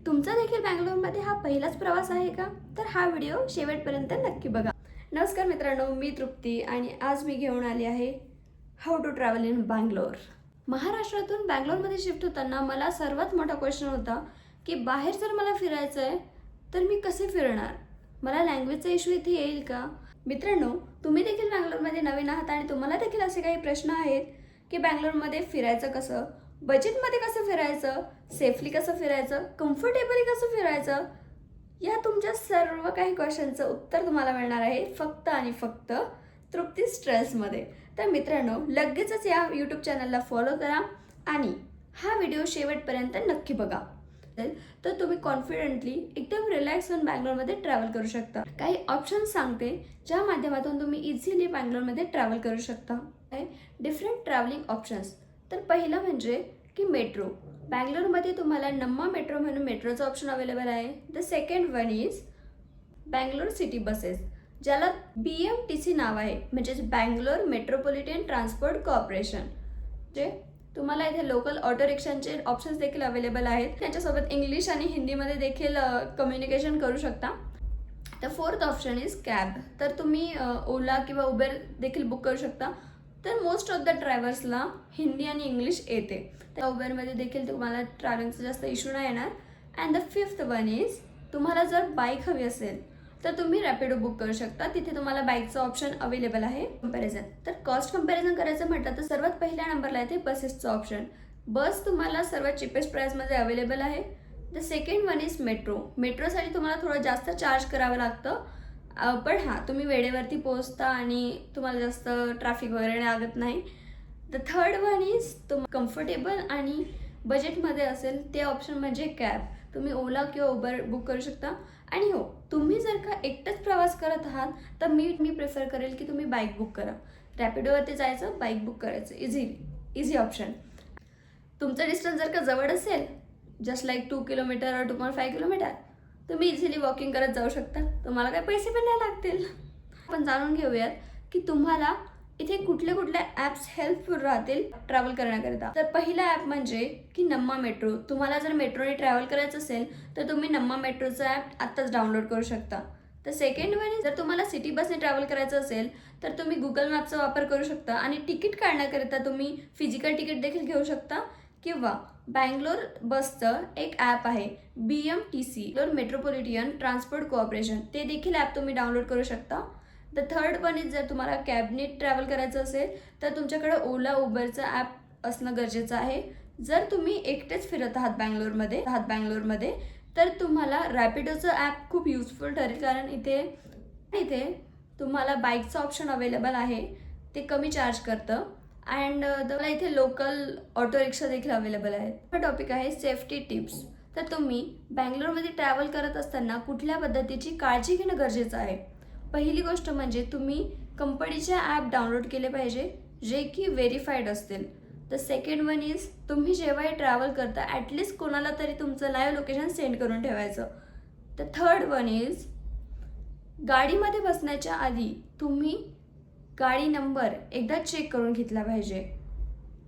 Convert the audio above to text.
तुमचा देखील बँगलोरमध्ये हा पहिलाच प्रवास आहे का? तर हा व्हिडिओ शेवटपर्यंत नक्की बघा. नमस्कार मित्रांनो, मी तृप्ती आणि आज मी घेऊन आली आहे how to travel in Bangalore. महाराष्ट्रातून बँगलोरमध्ये शिफ्ट होताना मला सर्वात मोठा क्वेश्चन होता की बाहेर जर मला फिरायचं आहे तर मी कसे फिरणार? मला लँग्वेजचा इश्यू इथे येईल का? मित्रांनो, तुम्ही देखील बँगलोरमध्ये नवीन आहात आणि तुम्हाला देखील असे काही प्रश्न आहेत की बँगलोरमध्ये फिरायचं कसं, बजेटमध्ये कसं फिरायचं, सेफली कसं फिरायचं, कम्फर्टेबली कसं फिरायचं, या तुमच्या सर्व काही क्वेश्चनचं उत्तर तुम्हाला मिळणार आहे फक्त आणि फक्त तृप्ती स्ट्रेसमध्ये. तर मित्रांनो, लगेचच या यूट्यूब चॅनलला फॉलो करा आणि हा व्हिडिओ शेवटपर्यंत नक्की बघा. तर तुम्ही कॉन्फिडेंटली एकदम रिलॅक्स होऊन बँगलोरमध्ये ट्रॅव्हल करू शकता. काही ऑप्शन्स सांगते ज्या माध्यमातून तुम्ही इझिली बँगलोरमध्ये ट्रॅव्हल करू शकता. Different travelling options. तर पहिलं म्हणजे की मेट्रो. बँगलोरमध्ये तुम्हाला नम्मा मेट्रो म्हणून मेट्रोचं ऑप्शन अवेलेबल आहे. The second one is Bangalore city buses, ज्याला BMTC नाव आहे, म्हणजेच बँगलोर मेट्रोपॉलिटन ट्रान्सपोर्ट कॉर्पोरेशन. जे तुम्हाला इथे लोकल ऑटो रिक्षांचे ऑप्शन्स देखील अवेलेबल आहेत. त्यांच्यासोबत इंग्लिश आणि हिंदीमध्ये देखील कम्युनिकेशन करू शकता. The fourth option is cab. तर तुम्ही ओला किंवा उबेर देखील बुक करू शकता. तर मोस्ट ऑफ द ड्रायव्हर्सला हिंदी आणि इंग्लिश येते, तर उबेरमध्ये देखील तुम्हाला ट्रॅव्हलिंगचा जास्त इश्यू नाही येणार. And the fifth one is तुम्हाला जर बाईक हवी असेल तर तुम्ही रॅपिडो बुक करू शकता. तिथे तुम्हाला बाईकचं ऑप्शन अवेलेबल आहे. कंपॅरिझन. तर कॉस्ट कंपॅरिझन करायचं म्हटलं तर सर्वात पहिल्या नंबरला येते बसेसचं ऑप्शन. बस तुम्हाला सर्वात चिपेस्ट प्राईसमध्ये अवेलेबल आहे. The second one is metro. मेट्रोसाठी तुम्हाला थोडं जास्त चार्ज करावं लागतं, पण हां, तुम्ही वेळेवरती पोहोचता आणि तुम्हाला जास्त ट्रॅफिक वगैरे लागत नाही. The third one is comfortable आणि बजेटमध्ये असेल ते ऑप्शन म्हणजे कॅब. तुम्ही ओला किंवा उबर बुक करू शकता. आणि हो, तुम्ही जर का एकटंच प्रवास करत आहात तर मी प्रेफर करेल की तुम्ही बाईक बुक करा. रॅपिडोवरती जायचं, बाईक बुक करायचं, इझी ऑप्शन. तुमचं डिस्टन्स जर का जवळ असेल, जस्ट लाईक 2 किलोमीटर और 2.5 किलोमीटर, तुम्ही इझिली वॉकिंग करत जाऊ शकता. तुम्हाला काही पैसे पण नाही लागतील. आपण जाणून घेऊयात की तुम्हाला इथे कुठले ॲप्स हेल्पफुल राहतील ट्रॅव्हल करण्याकरिता. तर पहिला ॲप म्हणजे की नम्मा मेट्रो. तुम्हाला जर मेट्रोने ट्रॅव्हल करायचं असेल तर तुम्ही नम्मा मेट्रोचं ॲप आत्ताच डाउनलोड करू शकता. तर सेकंड वन, जर तुम्हाला सिटी बसने ट्रॅव्हल करायचं असेल तर तुम्ही गुगल मॅपचा वापर करू शकता आणि तिकीट काढण्याकरिता तुम्ही फिजिकल तिकीट देखील घेऊ शकता. किंवा बँगलोर बसचं एक ॲप आहे BMTC, Bangalore metropolitan transport corporation. ते देखील ॲप तुम्ही डाउनलोड करू शकता. द थर्ड वन इज, जर तुम्हाला कॅबने ट्रॅव्हल करायचं असेल तर तुमच्याकडे ओला उबरचं ॲप असणं गरजेचं आहे. जर तुम्ही एकटेच फिरत आहात बँगलोरमध्ये तर तुम्हाला रॅपिडोचं ॲप खूप युजफुल ठरेल, कारण इथे तुम्हाला बाईकचं ऑप्शन अवेलेबल आहे. ते कमी चार्ज करतं. अँड तुम्हाला इथे लोकल ऑटो रिक्षा देखील अवेलेबल आहेत. हा टॉपिक आहे सेफ्टी टिप्स. तर तुम्ही बँगलोरमध्ये ट्रॅव्हल करत असताना कुठल्या पद्धतीची काळजी घेणं गरजेचं आहे. पहिली गोष्ट म्हणजे तुम्ही कंपनीचे ॲप डाउनलोड केले पाहिजे जे की व्हेरीफाईड असतील. द सेकंड वन इज, तुम्ही जेव्हाही ट्रॅव्हल करता ॲटलिस्ट कोणाला तरी तुमचं लाईव्ह लोकेशन सेंड करून ठेवायचं. द थर्ड वन इज, गाडीमध्ये बसण्याच्या आधी तुम्ही गाडी नंबर एकदा चेक करून घेतला पाहिजे.